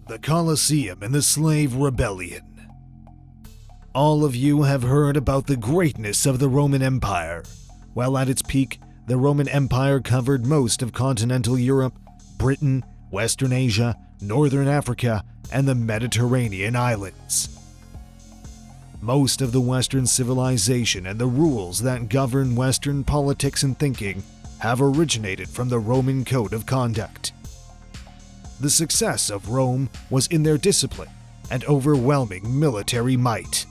The Colosseum and the Slave Rebellion. All of you have heard about the greatness of the Roman Empire. While at its peak, the Roman Empire covered most of continental Europe, Britain, Western Asia, Northern Africa, and the Mediterranean islands. Most of the Western civilization and the rules that govern Western politics and thinking have originated from the Roman code of conduct. The success of Rome was in their discipline and overwhelming military might.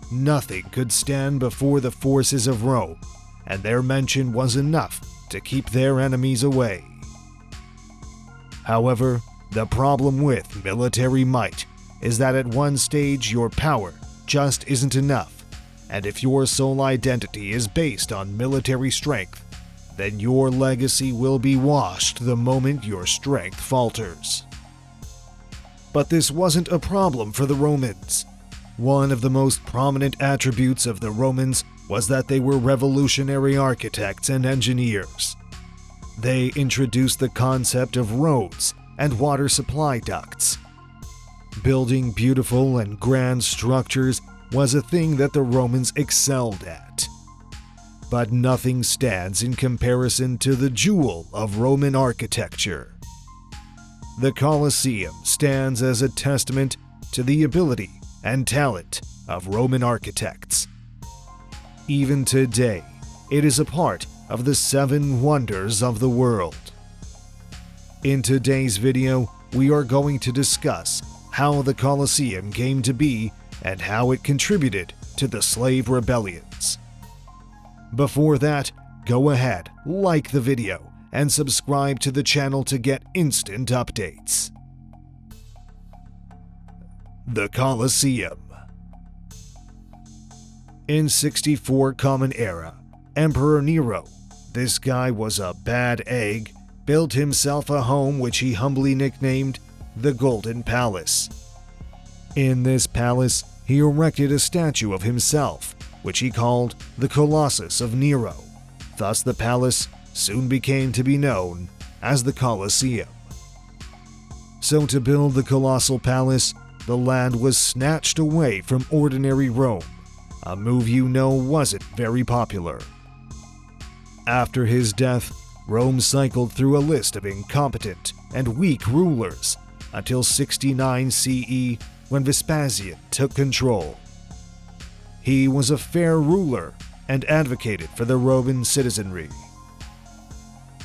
Nothing could stand before the forces of Rome, and their mention was enough to keep their enemies away. However, the problem with military might is that at one stage your power just isn't enough, and if your sole identity is based on military strength, then your legacy will be washed the moment your strength falters. But this wasn't a problem for the Romans. One of the most prominent attributes of the Romans was that they were revolutionary architects and engineers. They introduced the concept of roads and water supply ducts. Building beautiful and grand structures was a thing that the Romans excelled at. But nothing stands in comparison to the jewel of Roman architecture. The Colosseum stands as a testament to the ability and talent of Roman architects. Even today, it is a part of the 7 wonders of the world. In today's video, we are going to discuss how the Colosseum came to be and how it contributed to the slave rebellions. Before that, go ahead, like the video, and subscribe to the channel to get instant updates. The Colosseum. In 64 Common Era, Emperor Nero, this guy was a bad egg, built himself a home which he humbly nicknamed the Golden Palace. In this palace, he erected a statue of himself, which he called the Colossus of Nero. Thus the palace soon became to be known as the Colosseum. So to build the colossal palace, the land was snatched away from ordinary Rome, a move you know wasn't very popular. After his death, Rome cycled through a list of incompetent and weak rulers until 69 CE when Vespasian took control. He was a fair ruler and advocated for the Roman citizenry.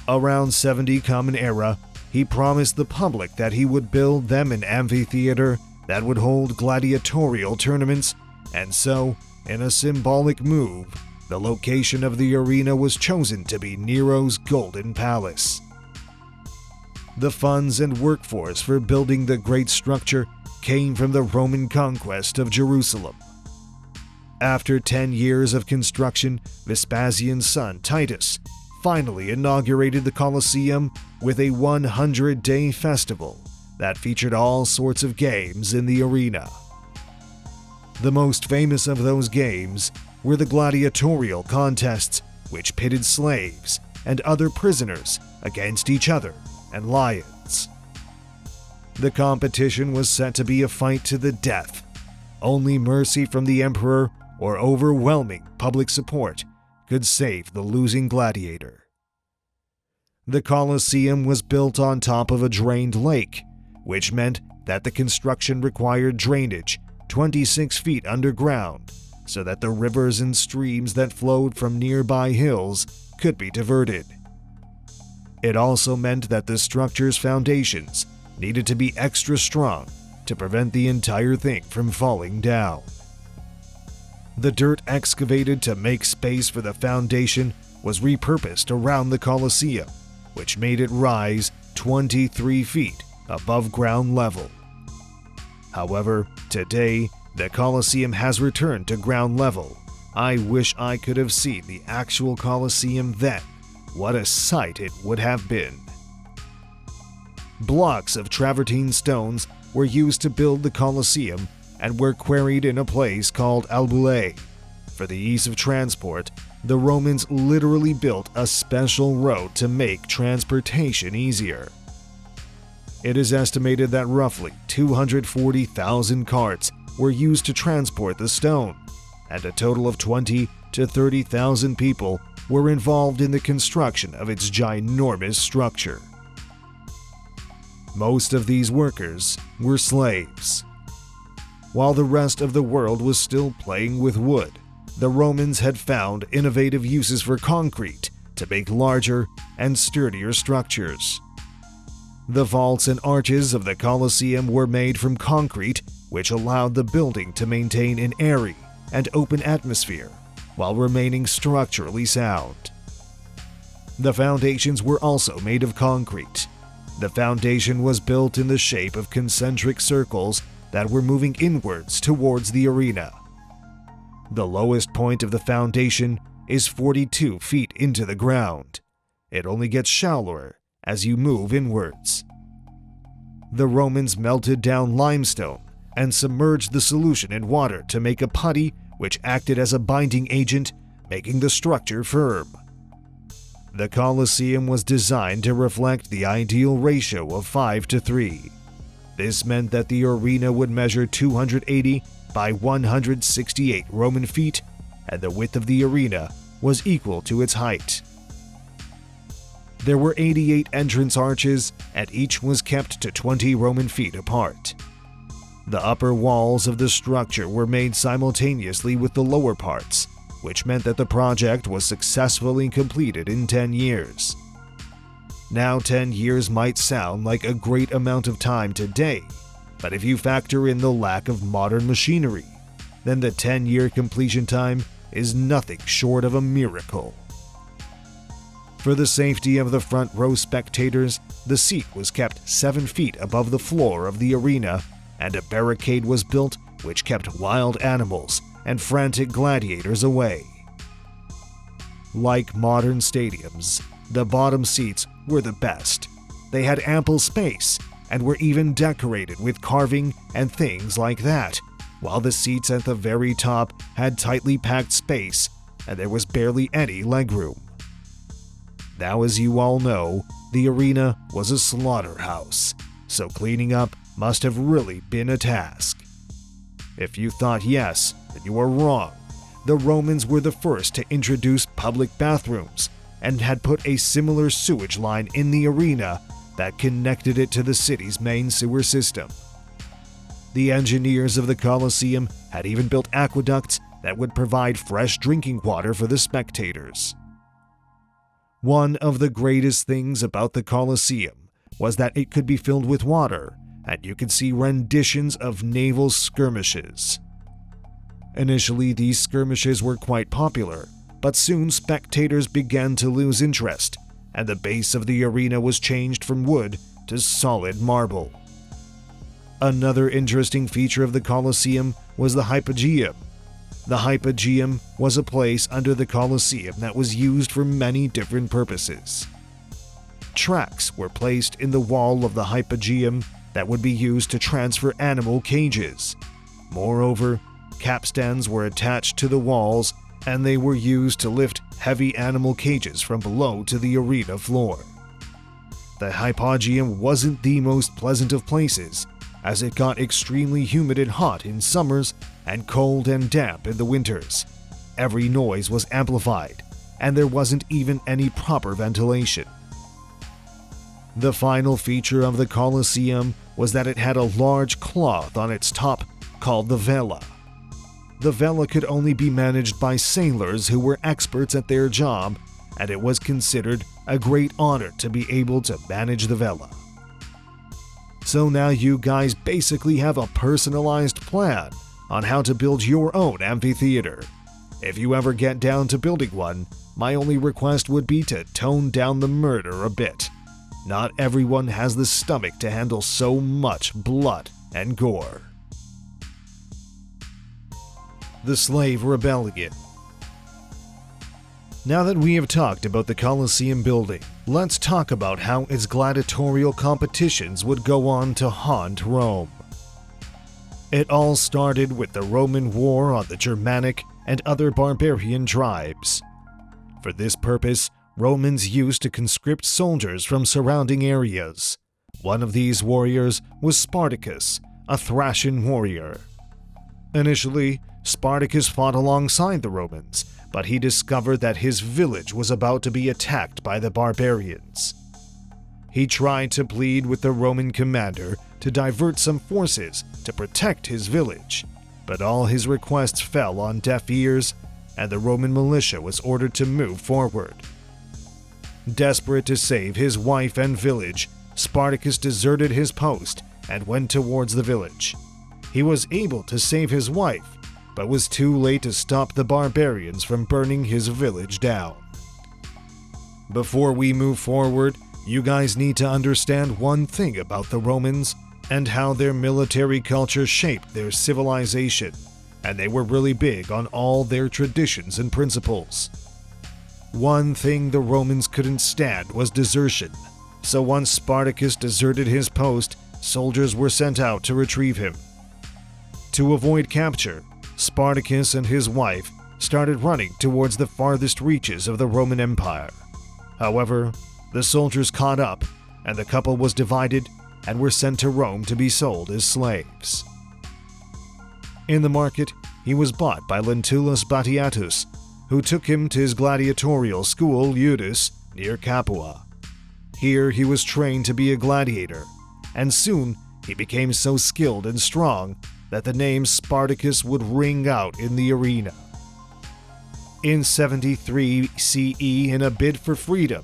Around 70 Common Era, he promised the public that he would build them an amphitheater that would hold gladiatorial tournaments, and so, in a symbolic move, the location of the arena was chosen to be Nero's Golden Palace. The funds and workforce for building the great structure came from the Roman conquest of Jerusalem. After 10 years of construction, Vespasian's son Titus finally inaugurated the Colosseum with a 100-day festival that featured all sorts of games in the arena. The most famous of those games were the gladiatorial contests, which pitted slaves and other prisoners against each other and lions. The competition was set to be a fight to the death. Only mercy from the emperor or overwhelming public support could save the losing gladiator. The Colosseum was built on top of a drained lake, which meant that the construction required drainage 26 feet underground so that the rivers and streams that flowed from nearby hills could be diverted. It also meant that the structure's foundations needed to be extra strong to prevent the entire thing from falling down. The dirt excavated to make space for the foundation was repurposed around the Colosseum, which made it rise 23 feet above ground level. However, today, the Colosseum has returned to ground level. I wish I could have seen the actual Colosseum then. What a sight it would have been. Blocks of travertine stones were used to build the Colosseum and were quarried in a place called Albulae. For the ease of transport, the Romans literally built a special road to make transportation easier. It is estimated that roughly 240,000 carts were used to transport the stone, and a total of 20 to 30,000 people were involved in the construction of its ginormous structure. Most of these workers were slaves. While the rest of the world was still playing with wood, the Romans had found innovative uses for concrete to make larger and sturdier structures. The vaults and arches of the Colosseum were made from concrete, which allowed the building to maintain an airy and open atmosphere while remaining structurally sound. The foundations were also made of concrete. The foundation was built in the shape of concentric circles that were moving inwards towards the arena. The lowest point of the foundation is 42 feet into the ground. It only gets shallower as you move inwards. The Romans melted down limestone and submerged the solution in water to make a putty which acted as a binding agent, making the structure firm. The Colosseum was designed to reflect the ideal ratio of 5:3. This meant that the arena would measure 280 by 168 Roman feet, and the width of the arena was equal to its height. There were 88 entrance arches, and each was kept to 20 Roman feet apart. The upper walls of the structure were made simultaneously with the lower parts, which meant that the project was successfully completed in 10 years. Now 10 years might sound like a great amount of time today, but if you factor in the lack of modern machinery, then the 10-year completion time is nothing short of a miracle. For the safety of the front row spectators, the seat was kept 7 feet above the floor of the arena, and a barricade was built which kept wild animals and frantic gladiators away. Like modern stadiums, the bottom seats were the best. They had ample space and were even decorated with carving and things like that, while the seats at the very top had tightly packed space and there was barely any legroom. Now, as you all know, the arena was a slaughterhouse, so cleaning up must have really been a task. If you thought yes, then you are wrong. The Romans were the first to introduce public bathrooms and had put a similar sewage line in the arena that connected it to the city's main sewer system. The engineers of the Colosseum had even built aqueducts that would provide fresh drinking water for the spectators. One of the greatest things about the Colosseum was that it could be filled with water, and you could see renditions of naval skirmishes. Initially, these skirmishes were quite popular, but soon spectators began to lose interest, and the base of the arena was changed from wood to solid marble. Another interesting feature of the Colosseum was the hypogeum. The hypogeum was a place under the Colosseum that was used for many different purposes. Tracks were placed in the wall of the hypogeum that would be used to transfer animal cages. Moreover, capstans were attached to the walls, and they were used to lift heavy animal cages from below to the arena floor. The hypogeum wasn't the most pleasant of places, as it got extremely humid and hot in summers and cold and damp in the winters. Every noise was amplified, and there wasn't even any proper ventilation. The final feature of the Colosseum was that it had a large cloth on its top called the vela. The vela could only be managed by sailors who were experts at their job, and it was considered a great honor to be able to manage the vela. So now you guys basically have a personalized plan on how to build your own amphitheater. If you ever get down to building one, my only request would be to tone down the murder a bit. Not everyone has the stomach to handle so much blood and gore. The Slave Rebellion. Now that we have talked about the Colosseum building, let's talk about how its gladiatorial competitions would go on to haunt Rome. It all started with the Roman war on the Germanic and other barbarian tribes. For this purpose, Romans used to conscript soldiers from surrounding areas. One of these warriors was Spartacus, a Thracian warrior. Initially, Spartacus fought alongside the Romans, but he discovered that his village was about to be attacked by the barbarians. He tried to plead with the Roman commander to divert some forces to protect his village, but all his requests fell on deaf ears, and the Roman militia was ordered to move forward. Desperate to save his wife and village, Spartacus deserted his post and went towards the village. He was able to save his wife, but was too late to stop the barbarians from burning his village down. Before we move forward, you guys need to understand one thing about the Romans and how their military culture shaped their civilization, and they were really big on all their traditions and principles. One thing the Romans couldn't stand was desertion, so once Spartacus deserted his post, soldiers were sent out to retrieve him. To avoid capture, Spartacus and his wife started running towards the farthest reaches of the Roman Empire. However, the soldiers caught up, and the couple was divided and were sent to Rome to be sold as slaves. In the market, he was bought by Lentulus Batiatus, who took him to his gladiatorial school Eutus near Capua. Here he was trained to be a gladiator, and soon he became so skilled and strong that the name Spartacus would ring out in the arena. In 73 CE, in a bid for freedom,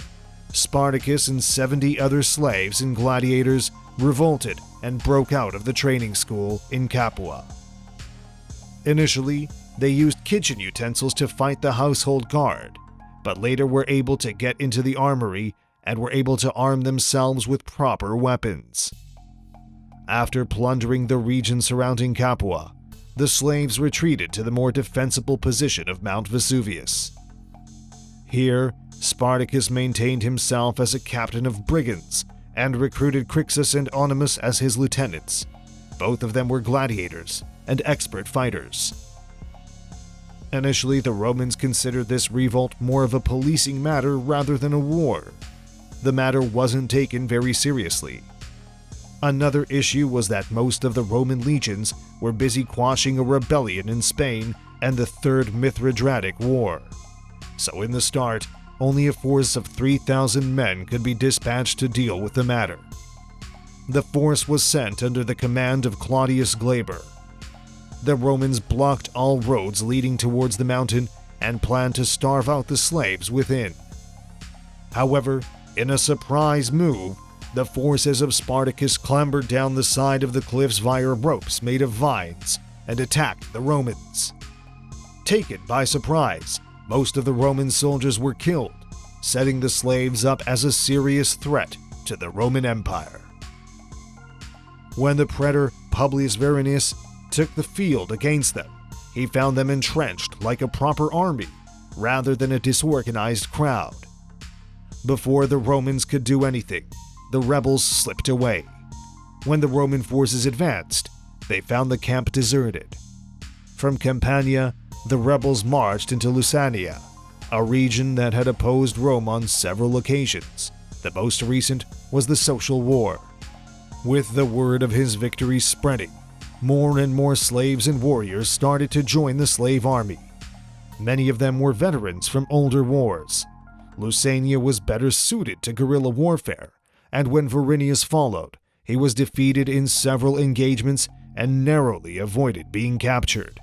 Spartacus and 70 other slaves and gladiators revolted and broke out of the training school in Capua. Initially, they used kitchen utensils to fight the household guard, but later were able to get into the armory and were able to arm themselves with proper weapons. After plundering the region surrounding Capua, the slaves retreated to the more defensible position of Mount Vesuvius. Here, Spartacus maintained himself as a captain of brigands and recruited Crixus and Onimus as his lieutenants. Both of them were gladiators and expert fighters. Initially, the Romans considered this revolt more of a policing matter rather than a war. The matter wasn't taken very seriously. Another issue was that most of the Roman legions were busy quashing a rebellion in Spain and the Third Mithridatic War. So in the start, only a force of 3,000 men could be dispatched to deal with the matter. The force was sent under the command of Claudius Glaber. The Romans blocked all roads leading towards the mountain and planned to starve out the slaves within. However, in a surprise move, the forces of Spartacus clambered down the side of the cliffs via ropes made of vines and attacked the Romans. Taken by surprise, most of the Roman soldiers were killed, setting the slaves up as a serious threat to the Roman Empire. When the praetor Publius Verinius took the field against them, he found them entrenched like a proper army rather than a disorganized crowd. Before the Romans could do anything, the rebels slipped away. When the Roman forces advanced, they found the camp deserted. From Campania, the rebels marched into Lucania, a region that had opposed Rome on several occasions. The most recent was the Social War. With the word of his victory spreading, more and more slaves and warriors started to join the slave army. Many of them were veterans from older wars. Lucania was better suited to guerrilla warfare, and when Verinius followed, he was defeated in several engagements and narrowly avoided being captured.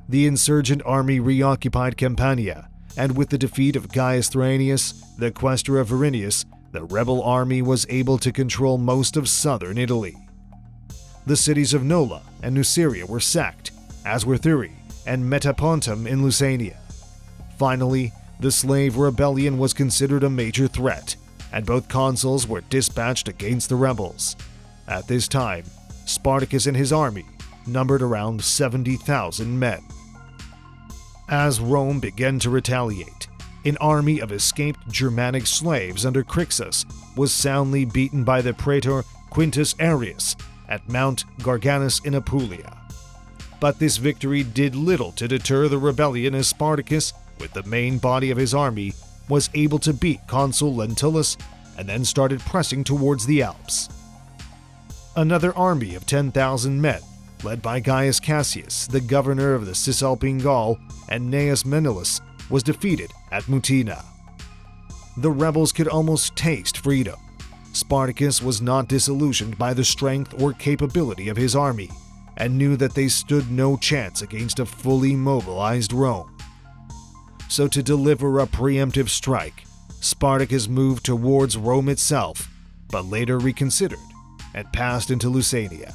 The insurgent army reoccupied Campania, and with the defeat of Gaius Thranius, the quaestor of Verinius, the rebel army was able to control most of southern Italy. The cities of Nola and Nuceria were sacked, as were Thurii and Metapontum in Lucania. Finally, the slave rebellion was considered a major threat, and both consuls were dispatched against the rebels. At this time, Spartacus and his army numbered around 70,000 men. As Rome began to retaliate, an army of escaped Germanic slaves under Crixus was soundly beaten by the praetor Quintus Arrius at Mount Garganus in Apulia. But this victory did little to deter the rebellion, as Spartacus, with the main body of his army, was able to beat Consul Lentulus and then started pressing towards the Alps. Another army of 10,000 men, led by Gaius Cassius, the governor of the Cisalpine Gaul, and Gnaeus Menelaus, was defeated at Mutina. The rebels could almost taste freedom. Spartacus was not disillusioned by the strength or capability of his army, and knew that they stood no chance against a fully mobilized Rome. So to deliver a preemptive strike, Spartacus moved towards Rome itself, but later reconsidered and passed into Lucania.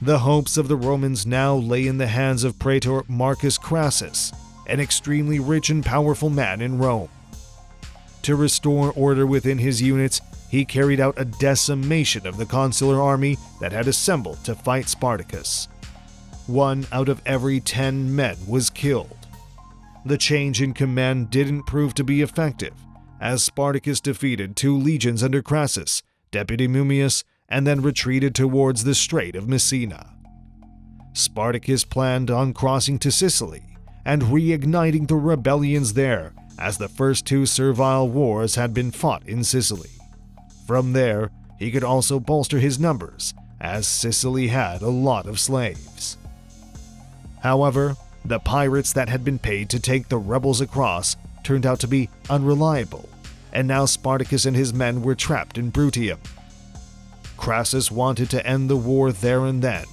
The hopes of the Romans now lay in the hands of Praetor Marcus Crassus, an extremely rich and powerful man in Rome. To restore order within his units, he carried out a decimation of the consular army that had assembled to fight Spartacus. 1 out of every 10 men was killed. The change in command didn't prove to be effective, as Spartacus defeated 2 legions under Crassus, Deputy Mummius, and then retreated towards the Strait of Messina. Spartacus planned on crossing to Sicily and reigniting the rebellions there, as the first 2 servile wars had been fought in Sicily. From there, he could also bolster his numbers, as Sicily had a lot of slaves. However, the pirates that had been paid to take the rebels across turned out to be unreliable, and now Spartacus and his men were trapped in Bruttium. Crassus wanted to end the war there and then,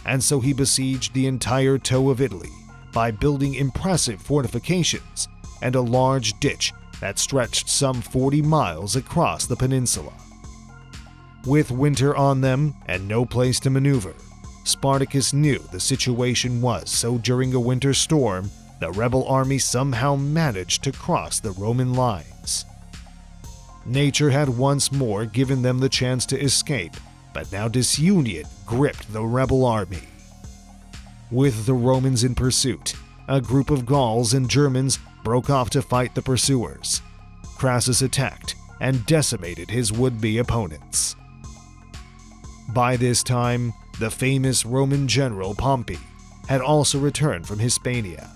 and so he besieged the entire toe of Italy by building impressive fortifications and a large ditch that stretched some 40 miles across the peninsula. With winter on them and no place to maneuver, Spartacus knew the situation was, so during a winter storm, the rebel army somehow managed to cross the Roman lines. Nature had once more given them the chance to escape, but now disunion gripped the rebel army. With the Romans in pursuit, a group of Gauls and Germans broke off to fight the pursuers. Crassus attacked and decimated his would-be opponents. By this time, the famous Roman general Pompey had also returned from Hispania.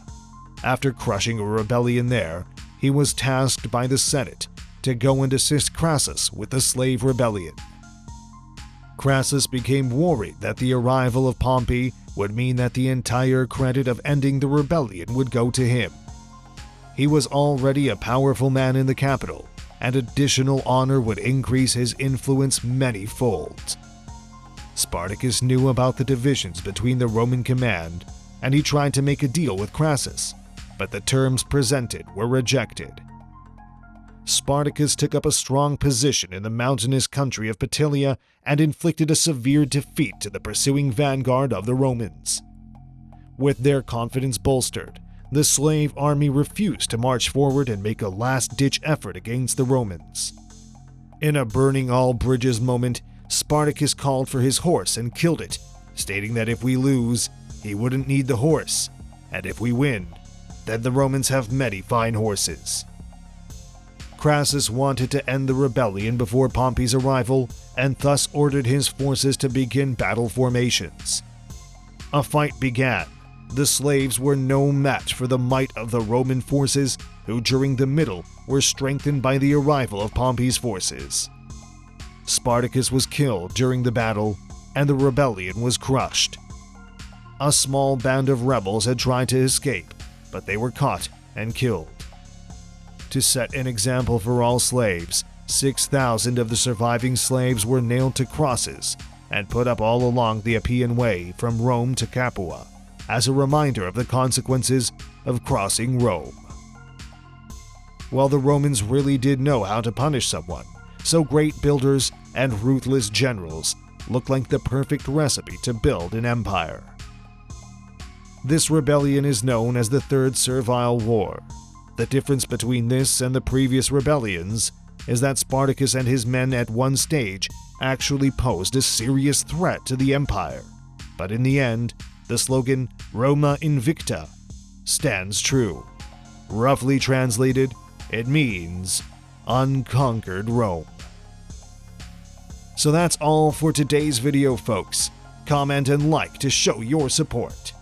After crushing a rebellion there, he was tasked by the Senate to go and assist Crassus with the slave rebellion. Crassus became worried that the arrival of Pompey would mean that the entire credit of ending the rebellion would go to him. He was already a powerful man in the capital, and additional honor would increase his influence many-fold. Spartacus knew about the divisions between the Roman command, and he tried to make a deal with Crassus, but the terms presented were rejected. Spartacus took up a strong position in the mountainous country of Patilia and inflicted a severe defeat to the pursuing vanguard of the Romans. With their confidence bolstered, the slave army refused to march forward and make a last-ditch effort against the Romans. In a burning all bridges moment, Spartacus called for his horse and killed it, stating that if we lose, he wouldn't need the horse, and if we win, then the Romans have many fine horses. Crassus wanted to end the rebellion before Pompey's arrival, and thus ordered his forces to begin battle formations. A fight began. The slaves were no match for the might of the Roman forces, who during the middle were strengthened by the arrival of Pompey's forces. Spartacus was killed during the battle, and the rebellion was crushed. A small band of rebels had tried to escape, but they were caught and killed. To set an example for all slaves, 6,000 of the surviving slaves were nailed to crosses and put up all along the Appian Way from Rome to Capua, as a reminder of the consequences of crossing Rome. Well, the Romans really did know how to punish someone, so great builders and ruthless generals looked like the perfect recipe to build an empire. This rebellion is known as the Third Servile War. The difference between this and the previous rebellions is that Spartacus and his men at one stage actually posed a serious threat to the empire, but in the end, the slogan Roma Invicta stands true. Roughly translated, it means unconquered Rome. So that's all for today's video, folks. Comment and like to show your support.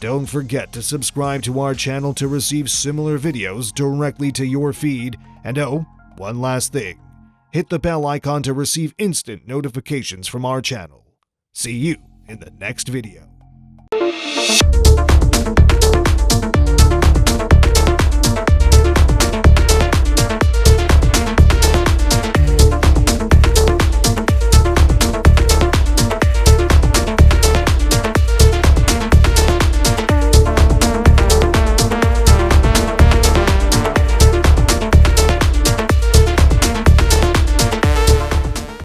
Don't forget to subscribe to our channel to receive similar videos directly to your feed. And oh, one last thing. hit the bell icon to receive instant notifications from our channel. See you in the next video.